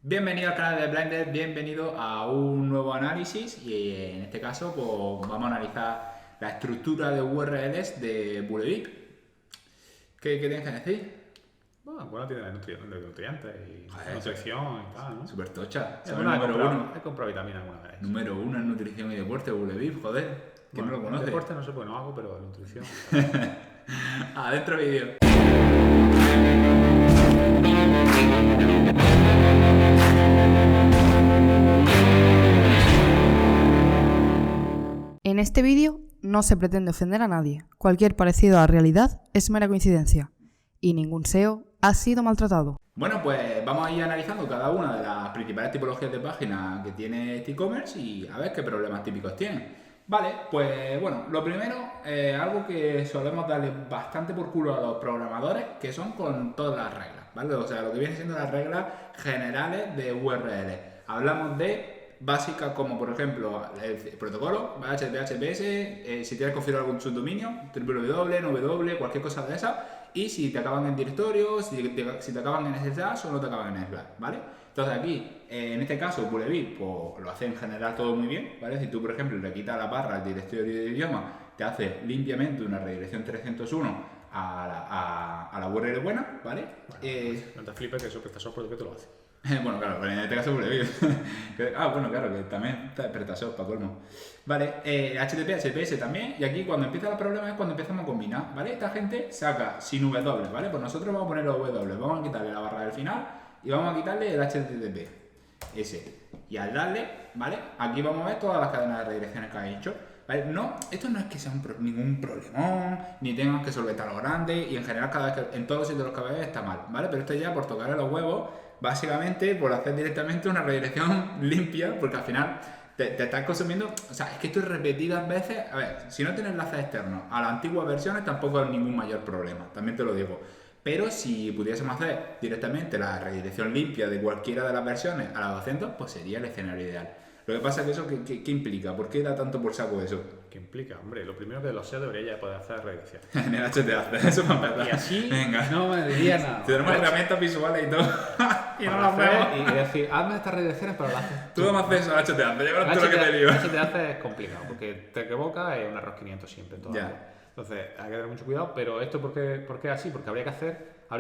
Bienvenido al canal de Blender, bienvenido a un nuevo análisis y en este caso pues, vamos a analizar la estructura de URLs de Bullevip. ¿Qué tienes que decir? Bueno, tiene nutrientes y nutrición y tal, ¿no? Súper tocha. He comprado vitamina alguna vez. Número uno en nutrición y deporte, Bullevip, joder. ¿Quién no lo conoce? Deporte no sé porque no hago, pero nutrición. Adentro vídeo. En este vídeo no se pretende ofender a nadie. Cualquier parecido a la realidad es mera coincidencia. Y ningún SEO ha sido maltratado. Bueno, pues vamos a ir analizando cada una de las principales tipologías de páginas que tiene este e-commerce y a ver qué problemas típicos tiene. Vale, pues bueno, lo primero, algo que solemos darle bastante por culo a los programadores, que son con todas las reglas, ¿vale? O sea, lo que viene siendo las reglas generales de URL. Hablamos de básicas como, por ejemplo, el protocolo, HTTPS, si tienes configurado algún subdominio, www, www, cualquier cosa de esa, y si te acaban en directorio, si te acaban en slash o no te acaban en slash, ¿vale? Entonces aquí, en este caso, Bullevip pues, lo hace en general todo muy bien, ¿vale? Si tú, por ejemplo, le quitas la barra al directorio de idioma, te hace limpiamente una redirección 301 a la URL buena, ¿vale? Bueno, no te flipes que eso PrestaShop porque te lo hace. Bueno, claro, pero en este caso Bullevip. Bueno, claro, que también está PrestaShop, para colmo. Vale, HTTP, HTTPS también, y aquí cuando empieza el problema es cuando empezamos a combinar, ¿vale? Esta gente saca sin W, ¿vale? Pues nosotros vamos a poner los W, vamos a quitarle la barra del final y vamos a quitarle el HTTP, ese. Y al darle, ¿vale? Aquí vamos a ver todas las cadenas de redirecciones que ha hecho. ¿Vale? No, esto no es que sea ningún problemón, ni tengas que solventar lo grande, y en general cada vez que, en todos los sitios los que veáis está mal, ¿vale? Pero esto ya por tocarle los huevos, básicamente por hacer directamente una redirección limpia, porque al final te estás consumiendo, o sea, es que esto es repetidas veces, a ver, si no tienes enlaces externos a las antiguas versiones tampoco hay ningún mayor problema, también te lo digo. Pero si pudiésemos hacer directamente la redirección limpia de cualquiera de las versiones a las 200, pues sería el escenario ideal. Lo que pasa es que eso, ¿qué implica? ¿Por qué da tanto por saco eso? ¿Qué implica? Hombre, lo primero que los SEO debería ya poder hacer redirección. En el HTTP, eso para empezar. Y así venga, no me diría nada. tenemos herramientas visuales y todo. y no las hacer vemos. y decir, hazme estas redirecciones, pero las haces Tú dame acceso al HTTP, llévalo tú lo que te digo. HTTP es complicado, porque te equivoca es un error 500 siempre en todo. Entonces, hay que tener mucho cuidado, pero esto ¿por qué es así? Porque habría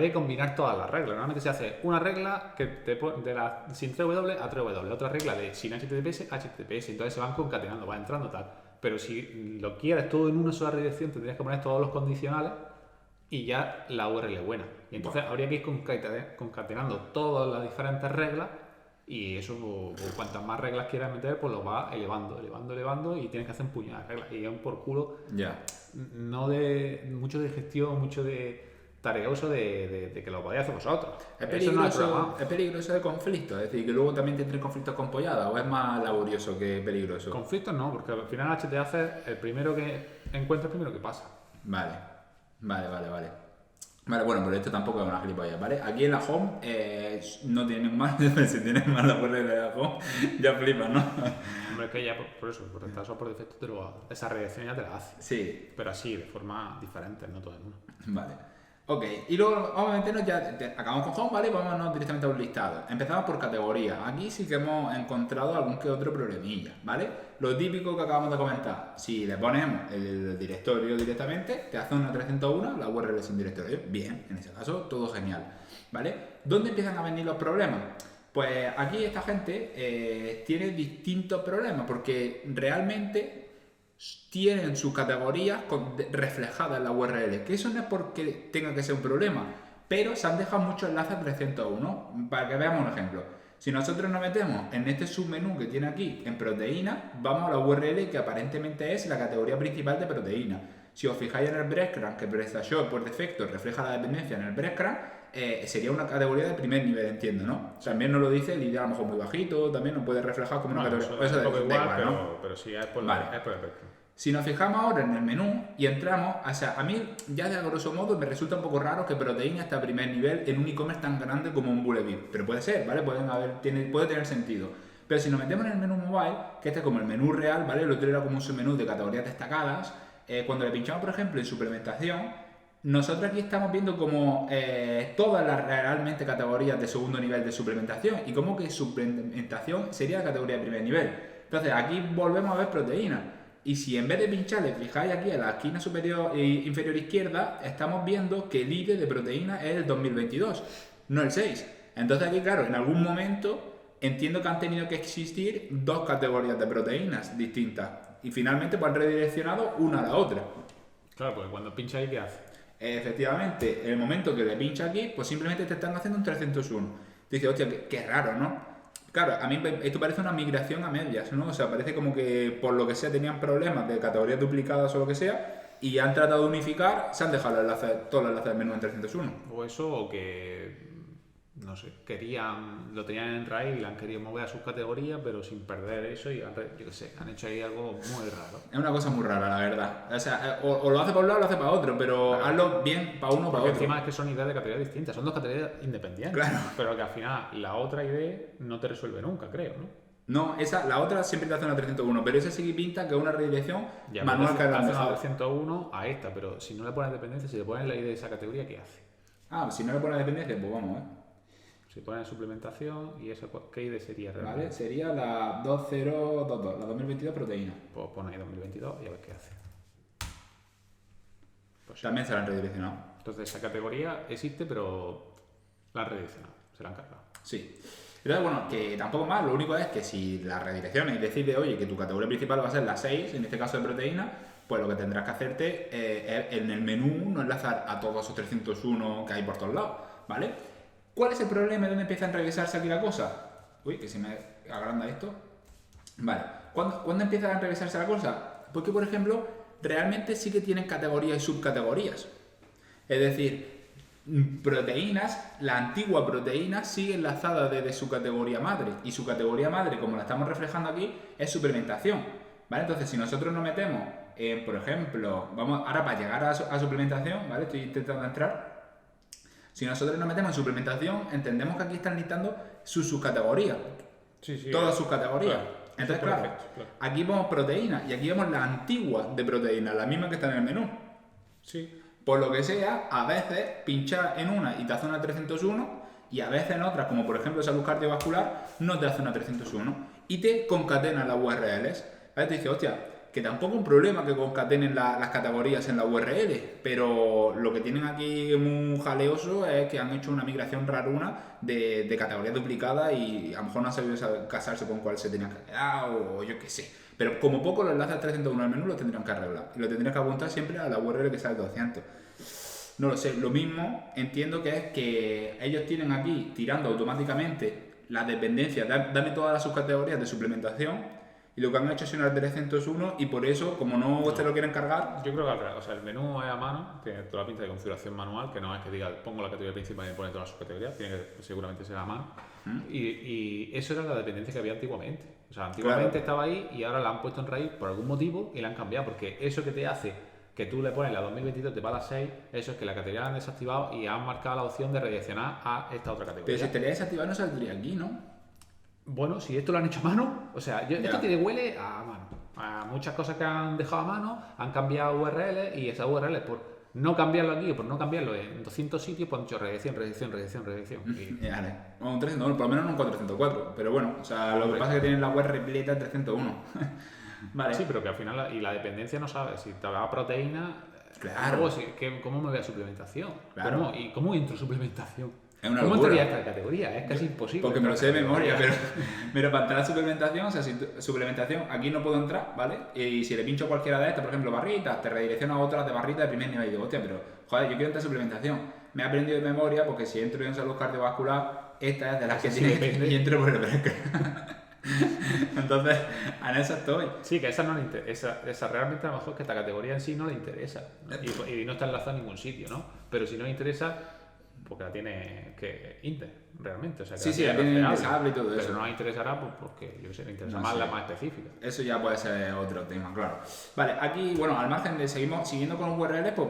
que combinar todas las reglas. Normalmente se hace una regla que de la sin 3W a 3W, otra regla de sin HTTPS a HTTPS, entonces se van concatenando, va entrando tal. Pero si lo quieres todo en una sola redirección, tendrías que poner todos los condicionales y ya la URL buena. Y entonces habría que ir concatenando todas las diferentes reglas y eso, pues, cuantas más reglas quieras meter, pues lo va elevando y tienes que hacer un puñado de reglas. Y es un por culo, no de mucho de gestión, mucho de tareoso de que lo podáis hacer vosotros. Es peligroso de conflicto, es decir, que luego también tendréis conflictos con pollada, o es más laborioso que peligroso. Conflictos no, porque al final HT hace el primero que encuentra, el primero que pasa. Vale, bueno, pero esto tampoco es una gilipollas, ¿vale? Aquí en la home no tienen mal, si tienes mal la URL de la home, ya flipas, ¿no? Hombre, es que ya por eso, por eso por defecto esa redirección ya te la hace. Sí. Pero así, de forma diferente, no todo en uno. Vale. Ok, y luego vamos a meternos ya, acabamos con home, ¿vale? Vámonos directamente a un listado. Empezamos por categoría. Aquí sí que hemos encontrado algún que otro problemilla, ¿vale? Lo típico que acabamos de comentar, si le ponemos el directorio directamente, te hace una 301, la URL sin directorio. Bien, en ese caso, todo genial, ¿vale? ¿Dónde empiezan a venir los problemas? Pues aquí esta gente tiene distintos problemas, porque realmente tienen sus categorías reflejadas en la URL, que eso no es porque tenga que ser un problema, pero se han dejado muchos enlaces 301, para que veamos un ejemplo. Si nosotros nos metemos en este submenú que tiene aquí, en proteína, vamos a la URL que aparentemente es la categoría principal de proteína. Si os fijáis en el breadcrumb, que PrestaShop por defecto refleja la dependencia en el breadcrumb, sería una categoría de primer nivel, entiendo, ¿no? También nos lo dice el ID a lo mejor muy bajito, también nos puede reflejar como una categoría. Eso es un poco igual, ¿no? pero sí, es por el breadcrumb. Si nos fijamos ahora en el menú y entramos, o sea, a mí ya de grosso modo me resulta un poco raro que proteína esté a primer nivel en un e-commerce tan grande como un Bullevip, pero puede ser, ¿vale? Puede tener sentido. Pero si nos metemos en el menú mobile, que este es como el menú real, ¿vale? El otro era como un submenú de categorías destacadas, cuando le pinchamos, por ejemplo, en suplementación, nosotros aquí estamos viendo como todas las realmente categorías de segundo nivel de suplementación y como que suplementación sería la categoría de primer nivel. Entonces aquí volvemos a ver proteínas. Y si en vez de pincharle, fijáis aquí en la esquina superior e inferior izquierda, estamos viendo que el IDE de proteína es el 2022, no el 6. Entonces aquí, claro, en algún momento entiendo que han tenido que existir dos categorías de proteínas distintas. Y finalmente pues han redireccionado una a la otra. Claro, porque cuando pincha ahí, ¿qué hace? Efectivamente, en el momento que le pincha aquí, pues simplemente te están haciendo un 301. Dices, hostia, qué raro, ¿no? Claro, a mí esto parece una migración a medias, ¿no? O sea, parece como que por lo que sea tenían problemas de categorías duplicadas o lo que sea y han tratado de unificar, se han dejado todos los enlaces del menú en 301. O eso, o que, no sé, lo tenían en RAID y la han querido mover a sus categorías, pero sin perder eso y yo qué sé, han hecho ahí algo muy raro. Es una cosa muy rara, la verdad. O sea, o lo hace para un lado o lo hace para otro, pero claro, hazlo bien para uno o para otro. Encima es que son ideas de categorías distintas, son dos categorías independientes. Claro. Pero que al final la otra idea no te resuelve nunca, creo, ¿no? No, la otra siempre te hace una 301, pero esa sí que pinta que es una redirección ya, manual que hace una 301 a esta, pero si no le pones dependencia, si le pones la idea de esa categoría, ¿qué hace? Si no le pones dependencia, pues vamos, Si pones suplementación y eso, ¿qué ID sería realmente? Vale, sería la 2022, la 2022 proteína. Pues pon ahí 2022 y a ver qué hace. Pues también se la han redireccionado. Entonces esa categoría existe, pero la han redireccionado, se la han cargado. Sí. Entonces, bueno, que tampoco más, lo único es que si la redirecciones y decides, oye, que tu categoría principal va a ser la 6, en este caso de proteína, pues lo que tendrás que hacerte es en el menú no enlazar a todos esos 301 que hay por todos lados, ¿vale? ¿Cuál es el problema de dónde empieza a revisarse aquí la cosa? Uy, que se me agranda esto. Vale, ¿cuándo empieza a revisarse la cosa? Porque, por ejemplo, realmente sí que tienen categorías y subcategorías. Es decir, proteínas, la antigua proteína sigue enlazada desde su categoría madre. Y su categoría madre, como la estamos reflejando aquí, es suplementación. ¿Vale? Entonces, si nosotros nos metemos en, por ejemplo, vamos ahora para llegar a suplementación, ¿vale? Estoy intentando entrar. Si nosotros nos metemos en suplementación, entendemos que aquí están listando sus subcategorías. Sí, todas sus categorías. Claro, entonces, claro, aquí vemos proteínas y aquí vemos la antigua de proteínas, la misma que está en el menú. Sí. Por lo que sea, a veces pinchas en una y te hace una 301 y a veces en otras, como por ejemplo salud cardiovascular, no te hace una 301 y te concatena las URLs. A veces te dice, hostia, que tampoco es un problema que concatenen las categorías en la URL, pero lo que tienen aquí muy jaleoso es que han hecho una migración raruna de categorías duplicadas y a lo mejor no han sabido casarse con cuál se tenía que quedar o yo qué sé. Pero como poco los enlaces 301 al menú lo tendrían que arreglar y lo tendrían que apuntar siempre a la URL que sale 200. No lo sé, lo mismo entiendo que es que ellos tienen aquí tirando automáticamente la dependencia, dame todas las subcategorías de suplementación. Y lo que han hecho es una 301 y por eso, como no te lo quieren cargar... Yo creo que al revés. O sea, el menú es a mano, tiene toda la pinta de configuración manual, que no es que diga, pongo la categoría principal y me pone todas las subcategorías, tiene que seguramente ser a mano. Y eso era la dependencia que había antiguamente. O sea, antiguamente estaba ahí y ahora la han puesto en raíz por algún motivo y la han cambiado, porque eso que te hace que tú le pones la 2022 te va a la 6, eso es que la categoría la han desactivado y han marcado la opción de redireccionar a esta otra categoría. Pero si estaría desactivado no saldría aquí, ¿no? Bueno, si esto lo han hecho a mano, o sea, esto te huele a mano. A muchas cosas que han dejado a mano, han cambiado URLs y esas URLs, por no cambiarlo aquí o por no cambiarlo en 200 sitios, pues han hecho redirección. Vale, un 301, por lo menos no un 404, pero bueno, o sea, lo que pasa es que tienen la web repleta de 301. Vale. Sí, pero que al final, y la dependencia no sabes, si te va proteína, claro. ¿Cómo me voy a suplementación? Claro. ¿Cómo entro en suplementación? Es una ¿Cómo locura. entraría esta categoría? Es casi imposible. Porque me lo sé de memoria, pero para entrar a suplementación, o sea, si suplementación, aquí no puedo entrar, ¿vale? Y si le pincho cualquiera de estas, por ejemplo, barritas, te redirecciona a otras de barritas de primer nivel y digo, hostia, pero joder, yo quiero entrar a suplementación. Me he aprendido de memoria porque si entro en salud cardiovascular, esta es de las que tiene y entro por el break. Entonces, en esa estoy. Sí, que esa no le interesa. Esa realmente a lo mejor es que esta categoría en sí no le interesa. Y no está enlazada en ningún sitio, ¿no? Pero si no le interesa, porque la tiene que Inter, realmente. O sea, que sí, la tiene indexable y todo eso. Pero no la interesará pues, porque, yo sé, le interesa más la más específica. Eso ya puede ser otro tema, claro. Vale, aquí, bueno, al margen de siguiendo con los URLs, pues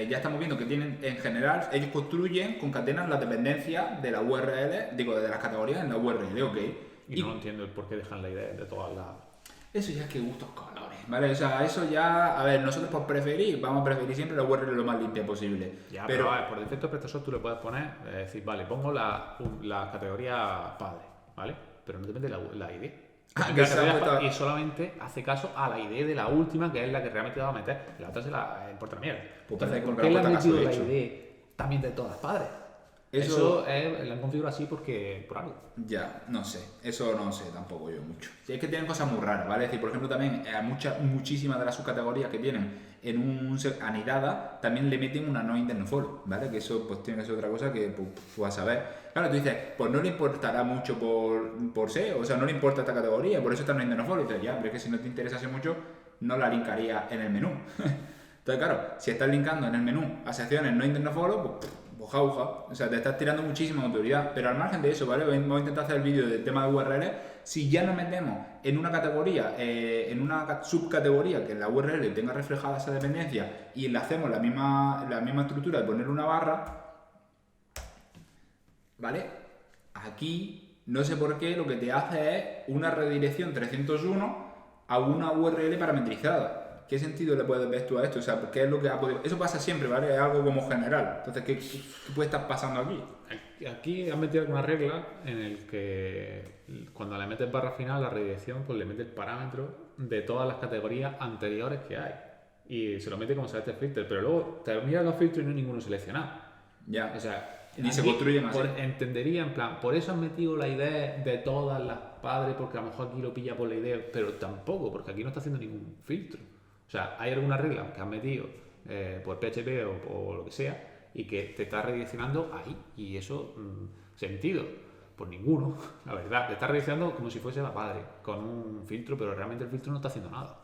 ya estamos viendo que tienen, en general, ellos construyen, concatenan la dependencia de la URL, digo, de las categorías en la URL, ok. Y no entiendo el por qué dejan la idea de todas las... Eso ya es que gustos colores, ¿vale? O sea, eso ya, a ver, nosotros por preferir, vamos a preferir siempre la URL lo más limpia posible. Ya, pero a ver, por defecto PrestaShop tú le puedes poner, decir, vale, pongo la categoría padre, ¿vale? Pero no depende de la ID. Y solamente hace caso a la ID de la última, que es la que realmente va a meter. La otra se la importa la mierda. Pues Entonces, parece ¿por que qué le la han puerta metido la caso ID también de todas padres? Eso lo han configurado así porque por algo. ya, no sé, eso no sé tampoco yo mucho. Sí, es que tienen cosas muy raras, ¿vale? Es decir, por ejemplo, también muchísimas de las subcategorías que tienen en anidada también le meten una no intent follow, ¿vale? Que eso pues tiene que ser otra cosa que pues, a saber. Claro, tú dices, pues no le importará mucho por SEO, o sea, no le importa esta categoría, por eso está no intent follow. Y dices, ya, pero es que si no te interesase mucho, no la linkaría en el menú. Entonces, claro, si estás linkando en el menú a secciones no intent follow, pues jauja, o sea, te estás tirando muchísima autoridad, pero al margen de eso, ¿vale? Vamos a intentar hacer el vídeo del tema de URL. Si ya nos metemos en una categoría, en una subcategoría que en la URL tenga reflejada esa dependencia y le hacemos la misma estructura de poner una barra, ¿vale? Aquí, no sé por qué, lo que te hace es una redirección 301 a una URL parametrizada. ¿Qué sentido le puedes ver tú a esto? O sea, ¿qué es lo que ha podido...? Eso pasa siempre, ¿vale? Es algo como general. Entonces, ¿qué puede estar pasando aquí? Aquí han metido alguna regla en el que cuando le metes barra final, la redirección, pues le mete el parámetro de todas las categorías anteriores que hay. Y se lo mete como select filter, pero luego te miras los filtros y no hay ninguno seleccionado. Ya. O sea, ni se construyen así. Entendería, en plan, por eso han metido la idea de todas las padres, porque a lo mejor aquí lo pilla por la idea, pero tampoco, porque aquí no está haciendo ningún filtro. O sea, hay alguna regla que han metido por PHP o lo que sea y que te está redireccionando ahí. Y eso, sentido, pues ninguno, la verdad. Te está redireccionando como si fuese la padre, con un filtro, pero realmente el filtro no está haciendo nada.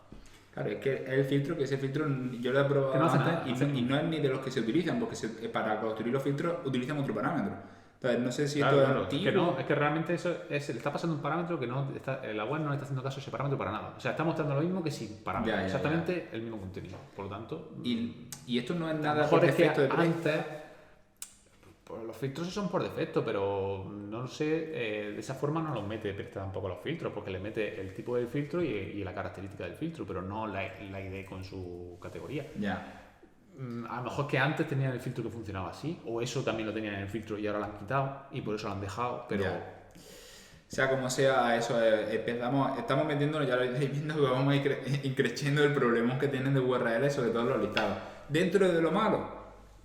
Claro, es que ese filtro yo lo he probado no hace antes nada, y no es ni de los que se utilizan, porque para construir los filtros utilizan otro parámetro. Entonces, no sé si Claro, esto es antiguo. es que realmente eso le está pasando un parámetro que la web no le está haciendo caso a ese parámetro para nada. O sea, está mostrando lo mismo que sin parámetro. Exactamente el mismo contenido. Por lo tanto... Y esto no es nada mejor por es que defecto de antes... Pues los filtros son por defecto, pero no lo sé, de esa forma no los mete tampoco los filtros, porque le mete el tipo del filtro y la característica del filtro, pero no la ID con su categoría. Ya. A lo mejor que antes tenían el filtro que funcionaba así, o eso también lo tenían en el filtro y ahora lo han quitado y por eso lo han dejado, pero... Ya. Sea como sea, eso estamos metiéndonos, ya lo estáis viendo, que vamos a ir increciendo el problemón que tienen de URL, sobre todo los listados. Dentro de lo malo,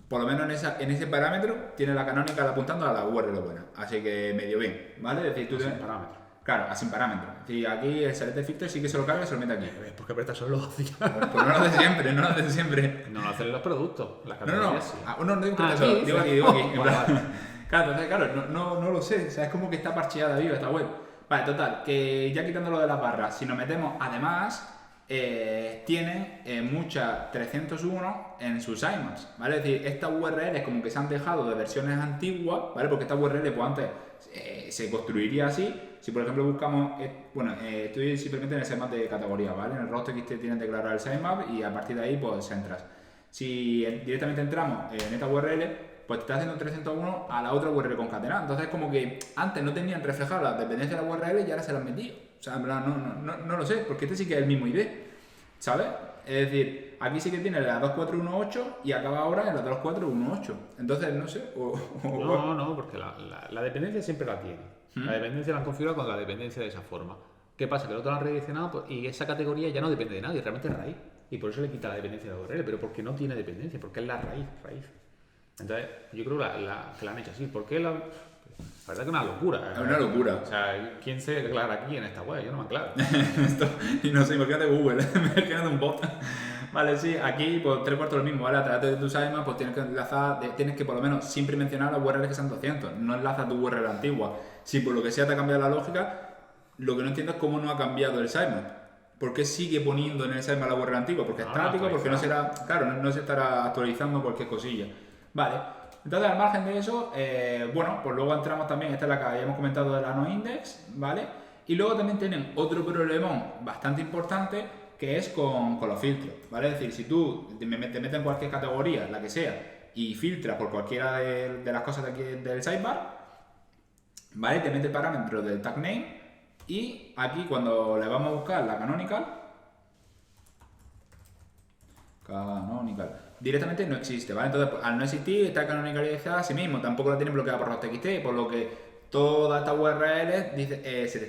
por lo menos en ese parámetro, tiene la canónica apuntando a la URL buena, así que medio bien, ¿vale? Es decir, tú sin parámetro. Claro, sin parámetro. Es decir, aquí el select filter sí que se lo carga y se lo mete aquí. Porque PrestaShop lo hacía. Pues no lo hace siempre, no lo hace siempre. No lo hacen los productos, las No. categorías sí. No digo PrestaShop, digo aquí. Claro, entonces, no lo sé, o sea, es como que está parcheada viva esta web. Vale, total, que ya quitando lo de las barras, si nos metemos, además, tienen muchas 301 en sus sitemaps, ¿vale? Es decir, estas URLs como que se han dejado de versiones antiguas, ¿vale? Porque esta URL, pues antes se construiría así. Si por ejemplo buscamos, estoy simplemente en el sitemap de categoría, ¿vale? En el roster.txt tienen declarado el sitemap y a partir de ahí, pues entras. Si directamente entramos en esta URL, pues te está haciendo 301 a la otra URL concatenada. Entonces, como que antes no tenían reflejado las dependencias de la URL y ahora se las han metido. O sea, en verdad, no lo sé, porque este sí que es el mismo ID, ¿sabes? Es decir, aquí sí que tiene la 2418 y acaba ahora en la 2418. Entonces, no sé. No, porque la dependencia siempre la tiene. La dependencia la han configurado con la dependencia de esa forma. ¿Qué pasa? Que el otro lo han redireccionado pues, y esa categoría ya no depende de nadie, realmente es raíz. Y por eso le quita la dependencia de la URL, pero porque no tiene dependencia, porque es la raíz. Entonces, yo creo que la han hecho así. ¿Por qué la verdad que es una locura? Es una locura. O sea, ¿quién se declara aquí en esta web? Yo no me aclaro. Y no sé, imagínate Google, imagínate un bot. Vale, sí, aquí pues 3/4 lo mismo, ¿vale? A través de tu sitemap pues tienes que enlazar, tienes que por lo menos siempre mencionar las URLs que sean 200, no enlazas tu URL antigua. Si por lo que sea te ha cambiado la lógica, lo que no entiendo es cómo no ha cambiado el sitemap. ¿Por qué sigue poniendo en el sitemap la URL antigua? Porque es estático, porque no será, claro, no se estará actualizando cualquier cosilla. Vale, entonces al margen de eso, bueno, pues luego entramos también, esta es la que habíamos comentado de la noindex, ¿vale? Y luego también tienen otro problemón bastante importante que es con los filtros, ¿vale? Es decir, si tú te metes en cualquier categoría, la que sea, y filtras por cualquiera de las cosas de aquí del sidebar, ¿vale? Te mete el parámetro del tag name Y aquí cuando le vamos a buscar la canonical, directamente no existe, ¿vale? Entonces, pues, al no existir, está canonicalizada a sí mismo, tampoco la tienen bloqueada por los TXT, por lo que todas estas URLs se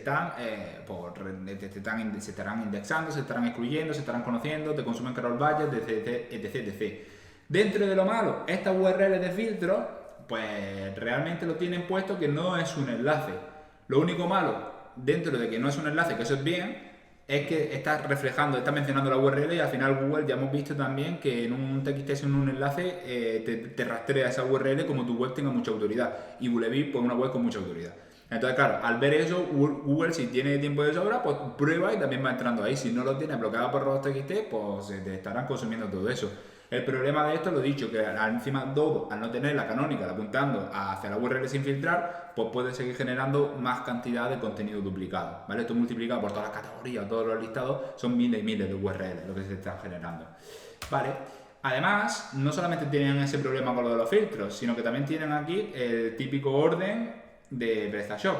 estarán indexando, se estarán excluyendo, se estarán conociendo, te consumen Carol Budget, etc. Dentro de lo malo, estas URLs de filtro, pues realmente lo tienen puesto que no es un enlace. Lo único malo, dentro de que no es un enlace, que eso es bien, es que está reflejando, está mencionando la URL y al final Google ya hemos visto también que en un TXT, en un enlace, te rastrea esa URL como tu web tenga mucha autoridad. Y Bullebit, pues una web con mucha autoridad. Entonces, claro, al ver eso, Google, si tiene tiempo de sobra, pues prueba y también va entrando ahí. Si no lo tiene bloqueado por los TXT, pues se te estarán consumiendo todo eso. El problema de esto, lo dicho, que encima todo, al no tener la canónica apuntando hacia la URL sin filtrar, pues puede seguir generando más cantidad de contenido duplicado, ¿vale? Esto multiplicado por todas las categorías, todos los listados, son miles y miles de URLs lo que se están generando, ¿vale? Además, no solamente tienen ese problema con lo de los filtros, sino que también tienen aquí el típico orden de PrestaShop,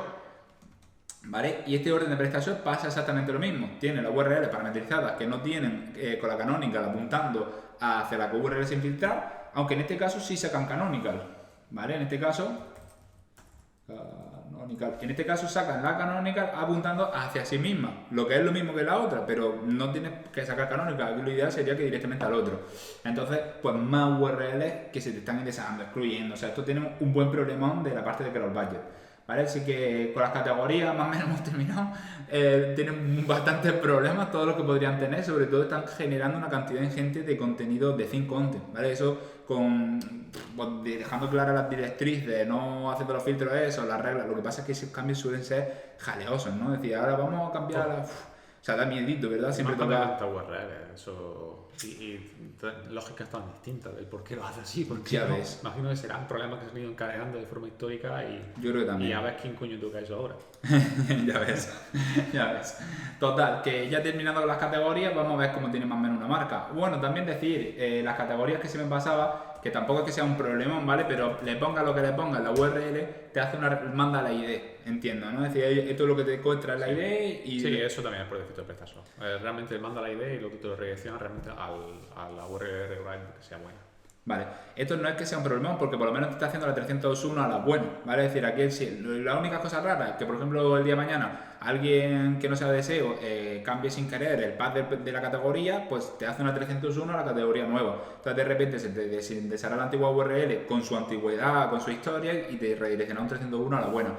¿vale? Y este orden de PrestaShop pasa exactamente lo mismo. Tiene las URLs parametrizadas que no tienen con la canonical apuntando hacia la URL sin filtrar, aunque en este caso sí sacan canonical, ¿vale? En este caso sacan la canonical apuntando hacia sí misma, lo que es lo mismo que la otra, pero no tienes que sacar canonical. Aquí lo ideal sería que directamente al otro. Entonces, pues más URLs que se te están indexando, excluyendo. O sea, esto tiene un buen problemón de la parte de Carol Budget, ¿vale? Así que con las categorías más o menos hemos terminado. Tienen bastantes problemas, todos los que podrían tener, sobre todo están generando una cantidad ingente de contenido de thin content, ¿vale? Eso dejando claras las directrices de no hacer los filtros, eso, las reglas. Lo que pasa es que esos cambios suelen ser jaleosos, ¿no? Es decir, ahora vamos a cambiar o sea, da miedito, ¿verdad? Siempre toca URL, eso. Y lógicas tan distintas del por qué lo hace así, porque ya ves. Imagino que serán problemas que se han ido encadenando de forma histórica y yo creo que también. Y a ver quién coño toca eso ahora. ya ves. Total, que ya terminando con las categorías, vamos a ver cómo tiene más o menos una marca. Bueno, también decir, las categorías que se me pasaba, que tampoco es que sea un problema, ¿vale? Pero le ponga lo que le ponga en la URL, te hace manda la ID, entiendo, ¿no? Es decir, esto es lo que te encuentra en la ID y... Sí, eso también es por defecto de PrestaShop. Realmente manda la ID y lo que te lo redirecciona realmente a la URL regular que sea buena. Vale, esto no es que sea un problema porque por lo menos te está haciendo la 301 a la buena, ¿vale? Es decir, aquí sí, la única cosa rara es que, por ejemplo, el día de mañana alguien que no sea de SEO cambie sin querer el path de la categoría, pues te hace una 301 a la categoría nueva. Entonces, de repente se te deshará la antigua URL con su antigüedad, con su historia y te redirecciona un 301 a la buena.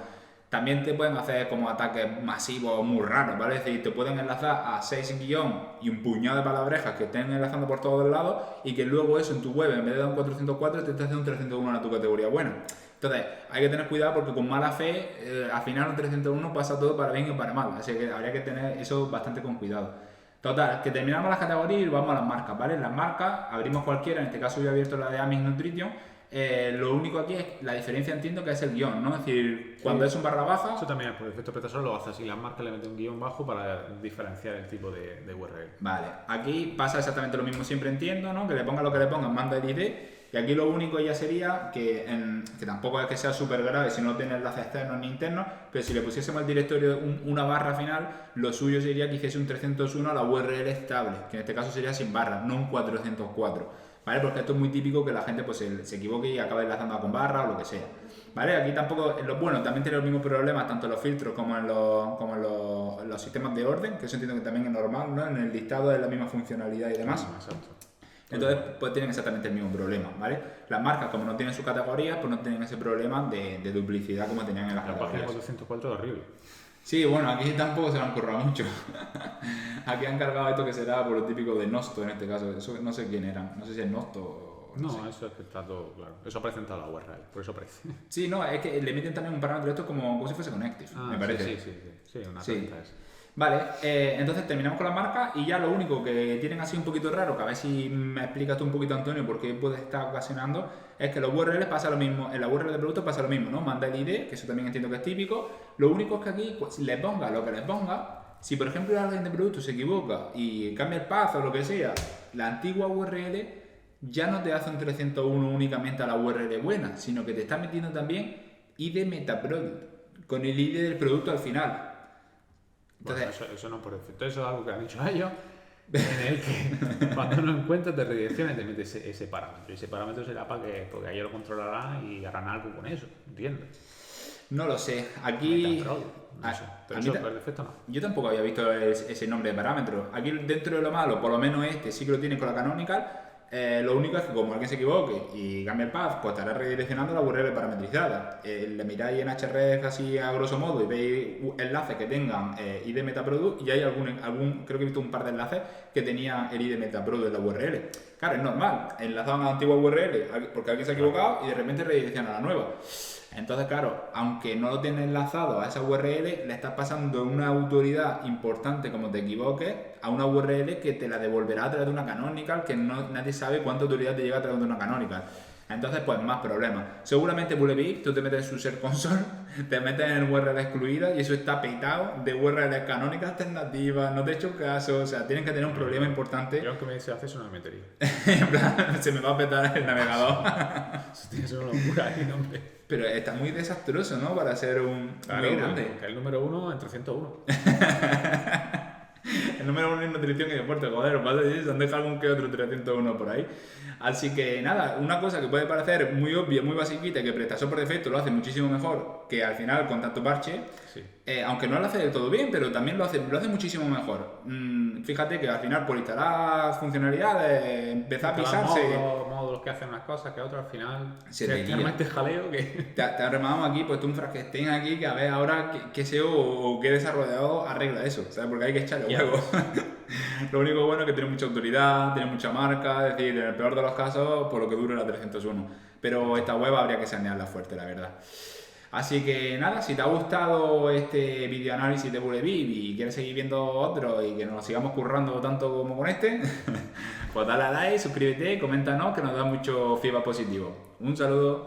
También te pueden hacer como ataques masivos muy raros, ¿vale? Es decir, te pueden enlazar a 6 guión y un puñado de palabrejas que estén enlazando por todos lados y que luego eso en tu web, en vez de dar un 404, te esté haciendo un 301 a tu categoría buena. Entonces, hay que tener cuidado porque con mala fe, al final un 301 pasa todo para bien y para mal. Así que habría que tener eso bastante con cuidado. Total, que terminamos las categorías y vamos a las marcas, ¿vale? Las marcas, abrimos cualquiera, en este caso yo he abierto la de Amix Nutrition. Lo único aquí es la diferencia, entiendo que es el guión, ¿no? Es decir, cuando es un barra baja... Eso también por defecto PrestaShop lo hace así, las marcas le meten un guión bajo para diferenciar el tipo de URL. Vale, aquí pasa exactamente lo mismo, siempre entiendo, ¿no? Que le ponga lo que le pongan, manda el ID. Y aquí lo único ya sería que tampoco es que sea súper grave si no tiene enlaces externos ni internos, pero si le pusiésemos al directorio una barra final, lo suyo sería que hiciese un 301 a la URL estable, que en este caso sería sin barra, no un 404. ¿Vale? Porque esto es muy típico que la gente pues se equivoque y acabe enlazando con barra o lo que sea. ¿Vale? Aquí tampoco, bueno, también tiene los mismos problemas tanto en los filtros como en los sistemas de orden, que eso entiendo que también es normal, ¿no? En el listado es la misma funcionalidad y demás. Exacto. Entonces, pues tienen exactamente el mismo problema, ¿vale? Las marcas, como no tienen sus categorías, pues no tienen ese problema de duplicidad como tenían en las categorías. La página 404 es horrible. Sí, bueno, aquí tampoco se lo han currado mucho. Aquí han cargado esto que será por lo típico de Nosto en este caso. Eso no sé quién era. No sé si es Nosto o... No, sé. eso es que está todo claro. Eso aparece en toda la URL, por eso aparece. Sí, no, es que le meten también un parámetro esto como si fuese Connective, me parece. Sí, una renta es. Vale, entonces terminamos con las marcas y ya lo único que tienen así un poquito raro, que a ver si me explicas tú un poquito, Antonio, por qué puede estar ocasionando, es que los URLs pasa lo mismo, en la URL de producto pasa lo mismo, ¿no? Manda el ID, que eso también entiendo que es típico. Lo único es que aquí, pues, le ponga lo que le ponga, si por ejemplo alguien de producto se equivoca y cambia el path o lo que sea, la antigua URL ya no te hace un 301 únicamente a la URL buena, sino que te está metiendo también ID MetaProduct, con el ID del producto al final. Bueno, Entonces, eso no por defecto, eso es algo que han dicho ellos, en el que cuando no encuentres de redirecciones te metes ese parámetro. Y ese parámetro será porque ellos lo controlarán y harán algo con eso, ¿entiendes? no lo sé. Aquí... No sé, pero a eso mí por defecto no. Yo tampoco había visto ese nombre de parámetro. Aquí dentro de lo malo, por lo menos este sí que lo tiene con la canonical. Lo único es que como alguien se equivoque y cambia el path, pues estará redireccionando la URL parametrizada. Le miráis en href así a grosso modo y veis enlaces que tengan id metaproduct y hay algún, creo que he visto un par de enlaces que tenían el id metaproduct en la URL. Claro, es normal, enlazaban a la antigua URL porque alguien se ha equivocado y de repente redireccionan a la nueva. Entonces, claro, aunque no lo tienes enlazado a esa URL, le estás pasando una autoridad importante como te equivoques a una URL que te la devolverá a través de una canonical, que nadie sabe cuánta autoridad te llega a través de una canonical. Entonces, pues más problemas. Seguramente Bullebit, tú te metes en su Search Console, te metes en URL excluida y eso está petado de URL canónicas alternativas, no te he hecho caso, o sea, tienen que tener un problema importante. Yo aunque me dice acceso no me metería. En plan, se me va a petar el navegador. Eso tiene que ser una locura ahí, hombre. Pero está muy desastroso, ¿no? Para ser muy grande. Que el número 1 en 301. El número 1 en nutrición y deporte, joder, ¿vale? Se han dejado algún que otro 301 por ahí. Así que nada, una cosa que puede parecer muy obvia, muy basiquita, que PrestaShop por defecto lo hace muchísimo mejor que al final Contacto Parche, Sí. aunque no lo hace del todo bien, pero también lo hace muchísimo mejor. Fíjate que al final por instalar funcionalidades, empezar a pisarse... Módulos que hacen unas cosas que otros al final Se te tienen lía. este jaleo que... Te arremamos aquí, pues tú un Frankenstein aquí, que a ver ahora qué SEO o qué desarrollador arregla eso, ¿sabes? Porque hay que echarle huevo. Lo único bueno es que tiene mucha autoridad, tiene mucha marca, es decir, en el peor de los casos, por lo que dure la 301. Pero esta web habría que sanearla fuerte, la verdad. Así que nada, si te ha gustado este videoanálisis de Bullebit y quieres seguir viendo otro y que nos sigamos currando tanto como con este, pues dale a like, suscríbete, coméntanos que nos da mucho feedback positivo. Un saludo.